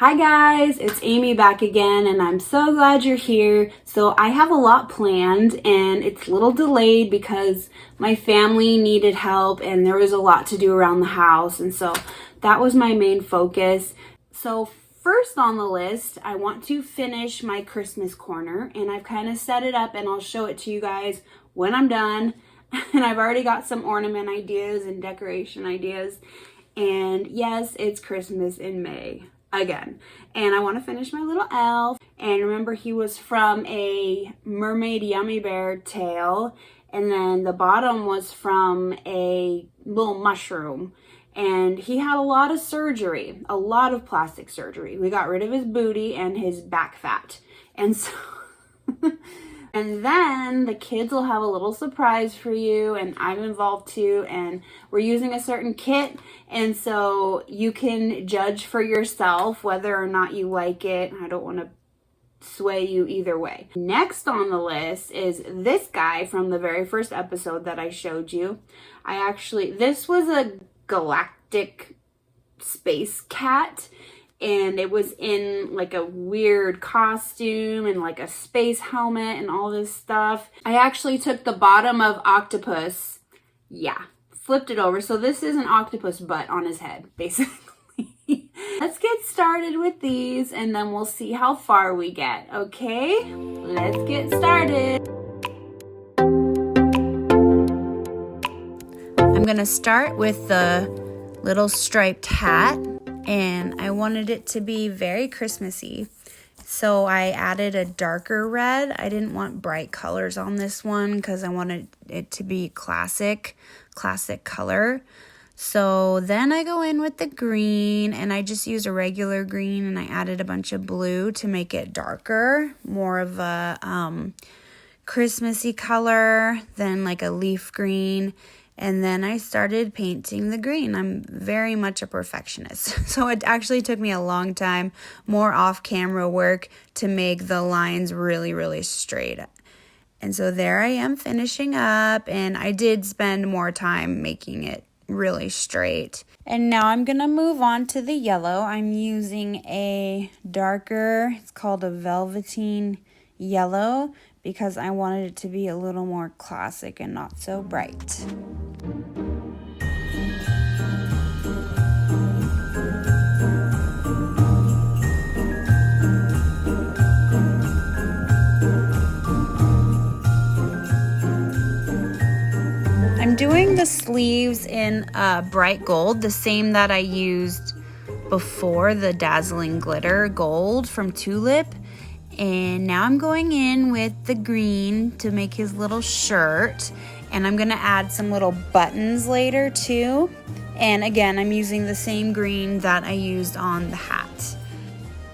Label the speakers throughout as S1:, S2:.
S1: Hi guys, it's Amy back again and I'm so glad you're here. So I have a lot planned and it's a little delayed because my family needed help and there was a lot to do around the house, and so that was my main focus. So first on the list, I want to finish my Christmas corner, and I've kind of set it up and I'll show it to you guys when I'm done. And I've already got some ornament ideas and decoration ideas. And yes, it's Christmas in May again. And I want to finish my little elf. And remember, he was from a mermaid yummy bear tail. And then the bottom was from a little mushroom. And he had a lot of surgery, a lot of plastic surgery. We got rid of his booty and his back fat. And so... And then the kids will have a little surprise for you, and I'm involved too, and we're using a certain kit, and so you can judge for yourself whether or not you like it. I don't want to sway you either way. Next on the list is this guy from the very first episode that I showed you. This was a galactic space cat, and it was in like a weird costume and like a space helmet and all this stuff. I actually took the bottom of octopus, flipped it over. So this is an octopus butt on his head, basically. Let's get started with these and then we'll see how far we get, okay? Let's get started. I'm gonna start with the little striped hat. And I wanted it to be very Christmassy. So I added a darker red. I didn't want bright colors on this one because I wanted it to be classic color. So then I go in with the green, and I just used a regular green, and I added a bunch of blue to make it darker, more of a Christmassy color than like a leaf green. And then I started painting the green. I'm very much a perfectionist. So it actually took me a long time, more off-camera work, to make the lines really, really straight. And so there I am finishing up, and I did spend more time making it really straight. And now I'm going to move on to the yellow. I'm using a darker, it's called a velveteen yellow, because I wanted it to be a little more classic and not so bright. I'm doing the sleeves in bright gold, the same that I used before, the dazzling glitter gold from Tulip. And now I'm going in with the green to make his little shirt. And I'm going to add some little buttons later too. And again, I'm using the same green that I used on the hat.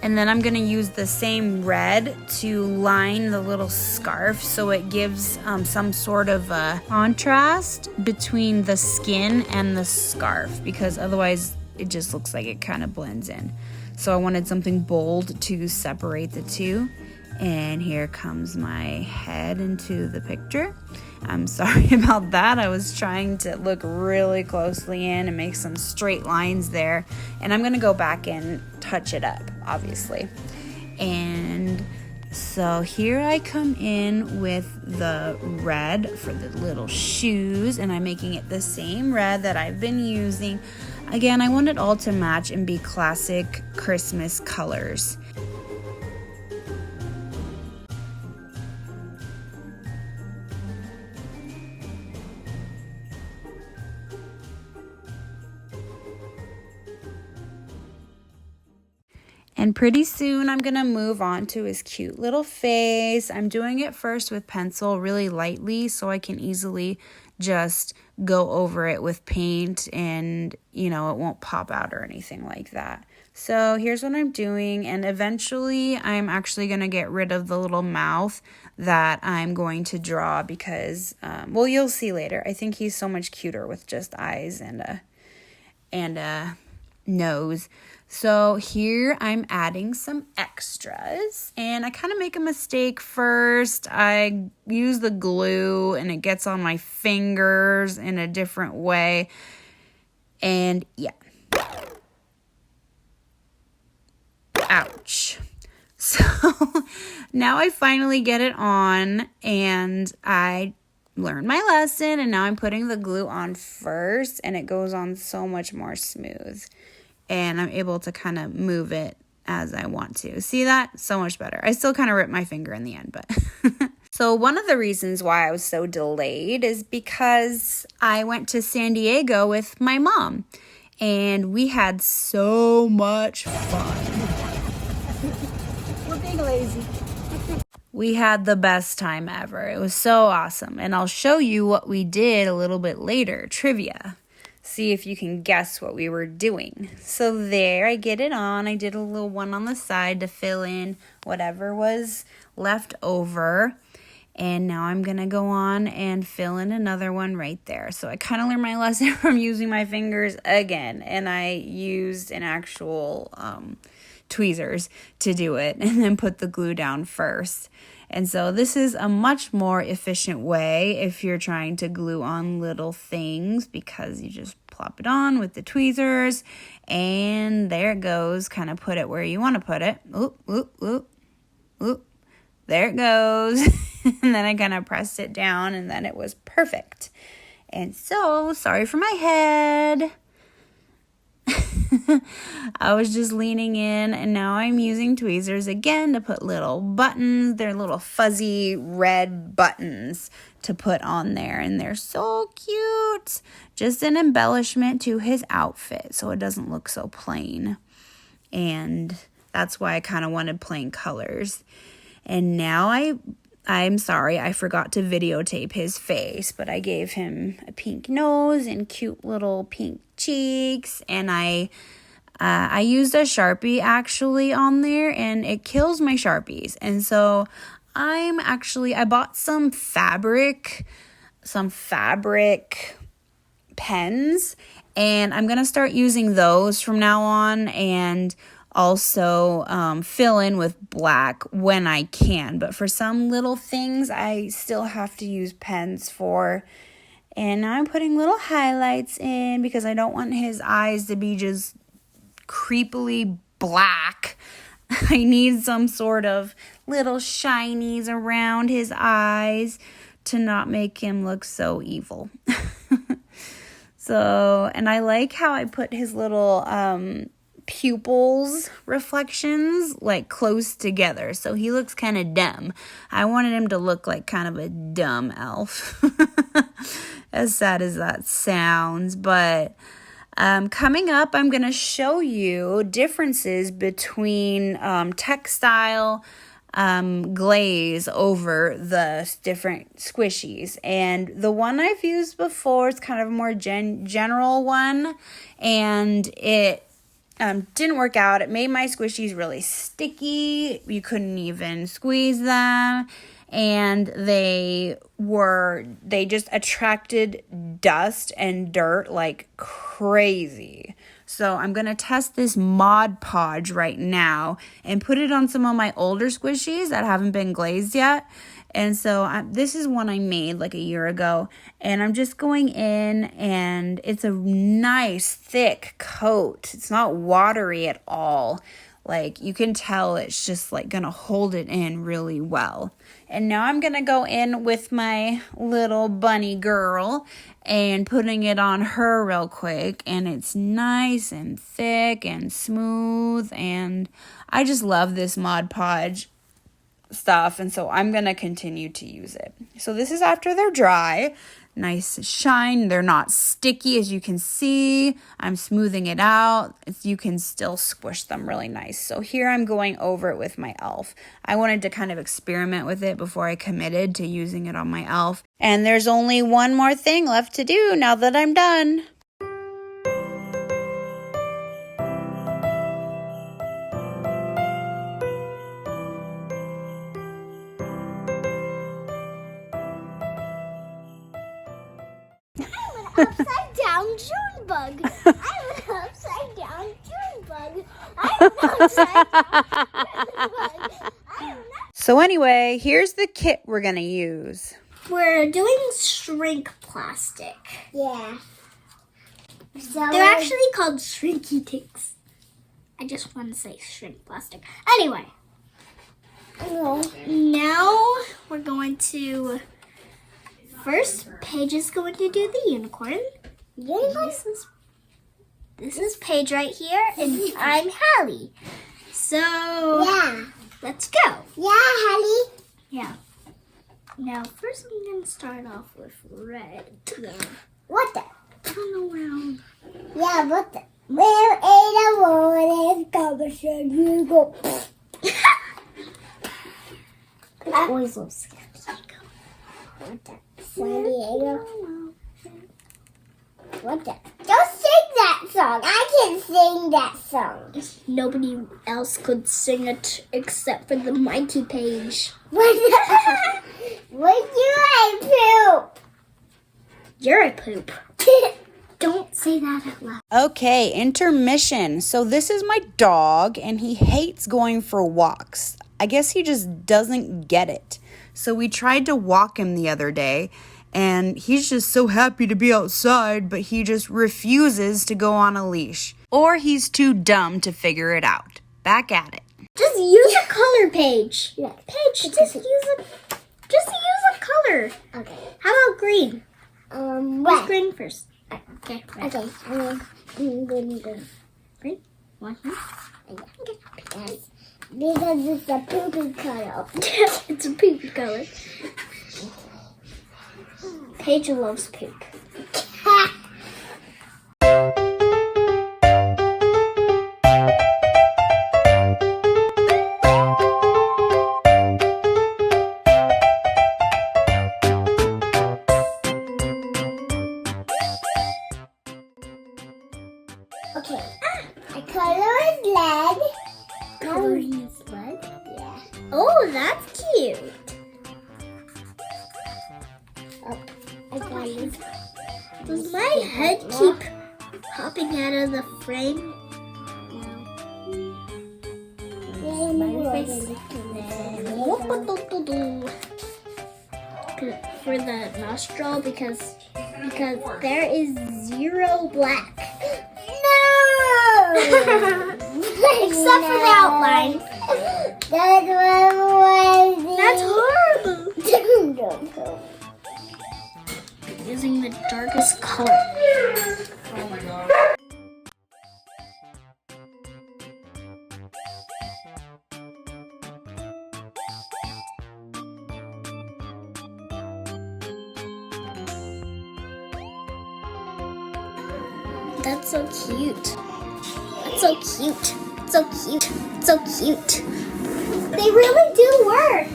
S1: And then I'm going to use the same red to line the little scarf so it gives some sort of a contrast between the skin and the scarf, because otherwise it just looks like it kind of blends in. So I wanted something bold to separate the two. And here comes my head into the picture. I'm sorry about that. I was trying to look really closely in and make some straight lines there. And I'm going to go back and touch it up, obviously. And so here I come in with the red for the little shoes. And I'm making it the same red that I've been using. Again, I want it all to match and be classic Christmas colors. And pretty soon I'm going to move on to his cute little face. I'm doing it first with pencil really lightly so I can easily just go over it with paint and, it won't pop out or anything like that. So here's what I'm doing, and eventually I'm actually going to get rid of the little mouth that I'm going to draw because, you'll see later. I think he's so much cuter with just eyes and a nose. So here I'm adding some extras, and I kind of make a mistake first. I use the glue and it gets on my fingers in a different way. And yeah, Ouch. So now I finally get it on, and I learned my lesson, and now I'm putting the glue on first, and it goes on so much more smooth, and I'm able to kind of move it as I want to. See that? So much better. I still kind of ripped my finger in the end, but so one of the reasons why I was so delayed is because I went to San Diego with my mom, and we had so much fun.
S2: We're being lazy.
S1: We had the best time ever. It was so awesome. And I'll show you what we did a little bit later. Trivia. See if you can guess what we were doing. So there, I get it on. I did a little one on the side to fill in whatever was left over. And now I'm going to go on and fill in another one right there. So I kind of learned my lesson from using my fingers again. And I used an actual tweezers to do it, and then put the glue down first. And so this is a much more efficient way if you're trying to glue on little things, because you just plop it on with the tweezers, and there it goes. Kind of put it where you want to put it. Oop, oop, oop, oop. There it goes. And then I kind of pressed it down, and then it was perfect. And so, sorry for my head. I was just leaning in, and now I'm using tweezers again to put little buttons. They're little fuzzy red buttons to put on there, and they're so cute. Just an embellishment to his outfit so it doesn't look so plain. And that's why I kind of wanted plain colors. And now I'm sorry, I forgot to videotape his face, but I gave him a pink nose and cute little pink cheeks, and I used a Sharpie actually on there, and it kills my Sharpies. And so I bought some fabric pens, and I'm gonna start using those from now on, and also fill in with black when I can. But for some little things, I still have to use pens for. And now I'm putting little highlights in because I don't want his eyes to be just creepily black. I need some sort of little shinies around his eyes to not make him look so evil. So, and I like how I put his little pupils reflections like close together, so he looks kind of dumb. I wanted him to look like kind of a dumb elf. As sad as that sounds, but coming up, I'm going to show you differences between textile glaze over the different squishies. And the one I've used before is kind of a more general one, and it didn't work out. It made my squishies really sticky. You couldn't even squeeze them. And they just attracted dust and dirt like crazy. So I'm going to test this Mod Podge right now and put it on some of my older squishies that haven't been glazed yet. And so this is one I made like a year ago, and I'm just going in, and it's a nice thick coat. It's not watery at all. Like, you can tell it's just like gonna hold it in really well. And now I'm gonna go in with my little bunny girl and putting it on her real quick, and it's nice and thick and smooth, and I just love this Mod Podge stuff, and so I'm gonna continue to use it. So this is after they're dry. Nice shine. They're not sticky, as you can see. I'm smoothing it out. You can still squish them really nice. So here I'm going over it with my elf. I wanted to kind of experiment with it before I committed to using it on my elf. And there's only one more thing left to do now that I'm done.
S2: Upside down June bug. I'm an upside down June bug. I'm an upside down June bug.
S1: So anyway, here's the kit we're gonna use.
S2: We're doing shrink plastic. Yeah. So they're actually called shrinky tinks. I just want to say shrink plastic. Anyway. Now we're going to... First, Paige is going to do the unicorn. This is Paige right here, and I'm Hallie. So, yeah, let's go. Yeah, Hallie. Yeah. Now, first I'm going to start off with red. Yeah. What the? Turn around. Yeah, what the? Where in the morning, should you go? I always love San Diego. What the? San Diego? What the? Don't sing that song. I can sing that song. Nobody else could sing it except for the mighty Paige. What you I poop? You're a poop. Don't say that out loud.
S1: Okay, intermission. So this is my dog, and he hates going for walks. I guess he just doesn't get it. So we tried to walk him the other day, and he's just so happy to be outside, but he just refuses to go on a leash. Or he's too dumb to figure it out. Back at it.
S2: Just use a color, Paige. Yeah. Paige, just use a color. Okay. How about green? Red. Green first. Okay. Red. Okay. Green. Green? One here? Okay. Yes. Because it's a poopy color. It's a poopy color. Paige loves poop. Okay, the color is red. Coloring is red? Yeah. Oh, that's cute. Oh, I got it. Does my head keep popping out of the frame? For the nostril because there is 0 black. Except for the outline. That's horrible. Using the darkest color. Oh my god. That's so cute. That's so cute. So cute. So cute. They really do work.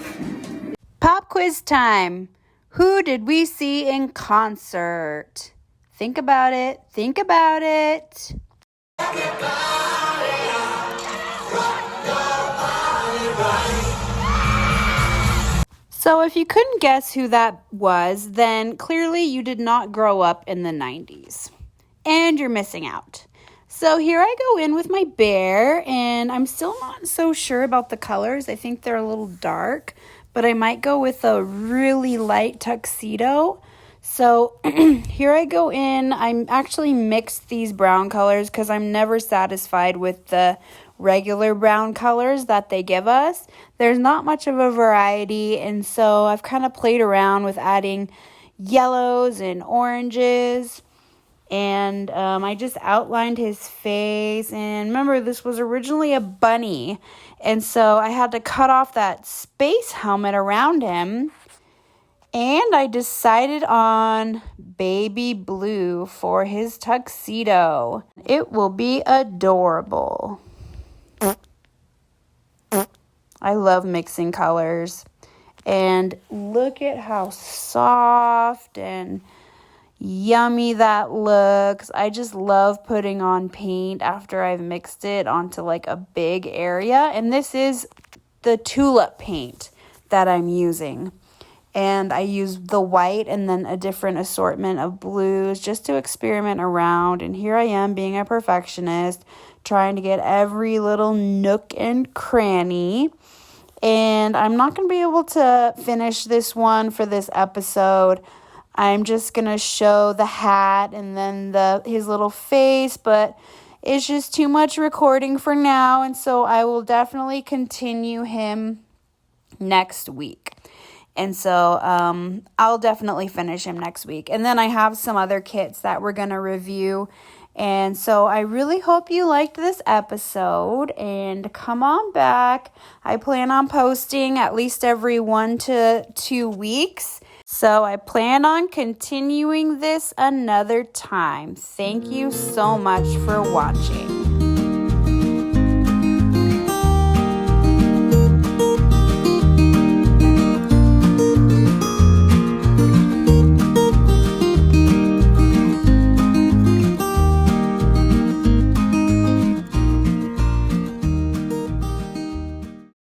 S1: Pop quiz time. Who did we see in concert? Think about it. Think about it. So if you couldn't guess who that was, then clearly you did not grow up in the 90s. And you're missing out. So here I go in with my bear, and I'm still not so sure about the colors. I think they're a little dark, but I might go with a really light tuxedo. So here I go in. I'm actually mixed these brown colors because I'm never satisfied with the regular brown colors that they give us. There's not much of a variety, and so I've kind of played around with adding yellows and oranges. And I just outlined his face. And remember, this was originally a bunny. And so I had to cut off that space helmet around him. And I decided on baby blue for his tuxedo. It will be adorable. I love mixing colors. And look at how soft and yummy that looks. I just love putting on paint after I've mixed it onto like a big area. And this is the tulip paint that I'm using. And I use the white and then a different assortment of blues just to experiment around. And here I am being a perfectionist, trying to get every little nook and cranny. And I'm not going to be able to finish this one for this episode. I'm just going to show the hat and then his little face, but it's just too much recording for now, and so I will definitely continue him next week. And so I'll definitely finish him next week. And then I have some other kits that we're going to review. And so I really hope you liked this episode, and come on back. I plan on posting at least every 1 to 2 weeks. So I plan on continuing this another time. Thank you so much for watching.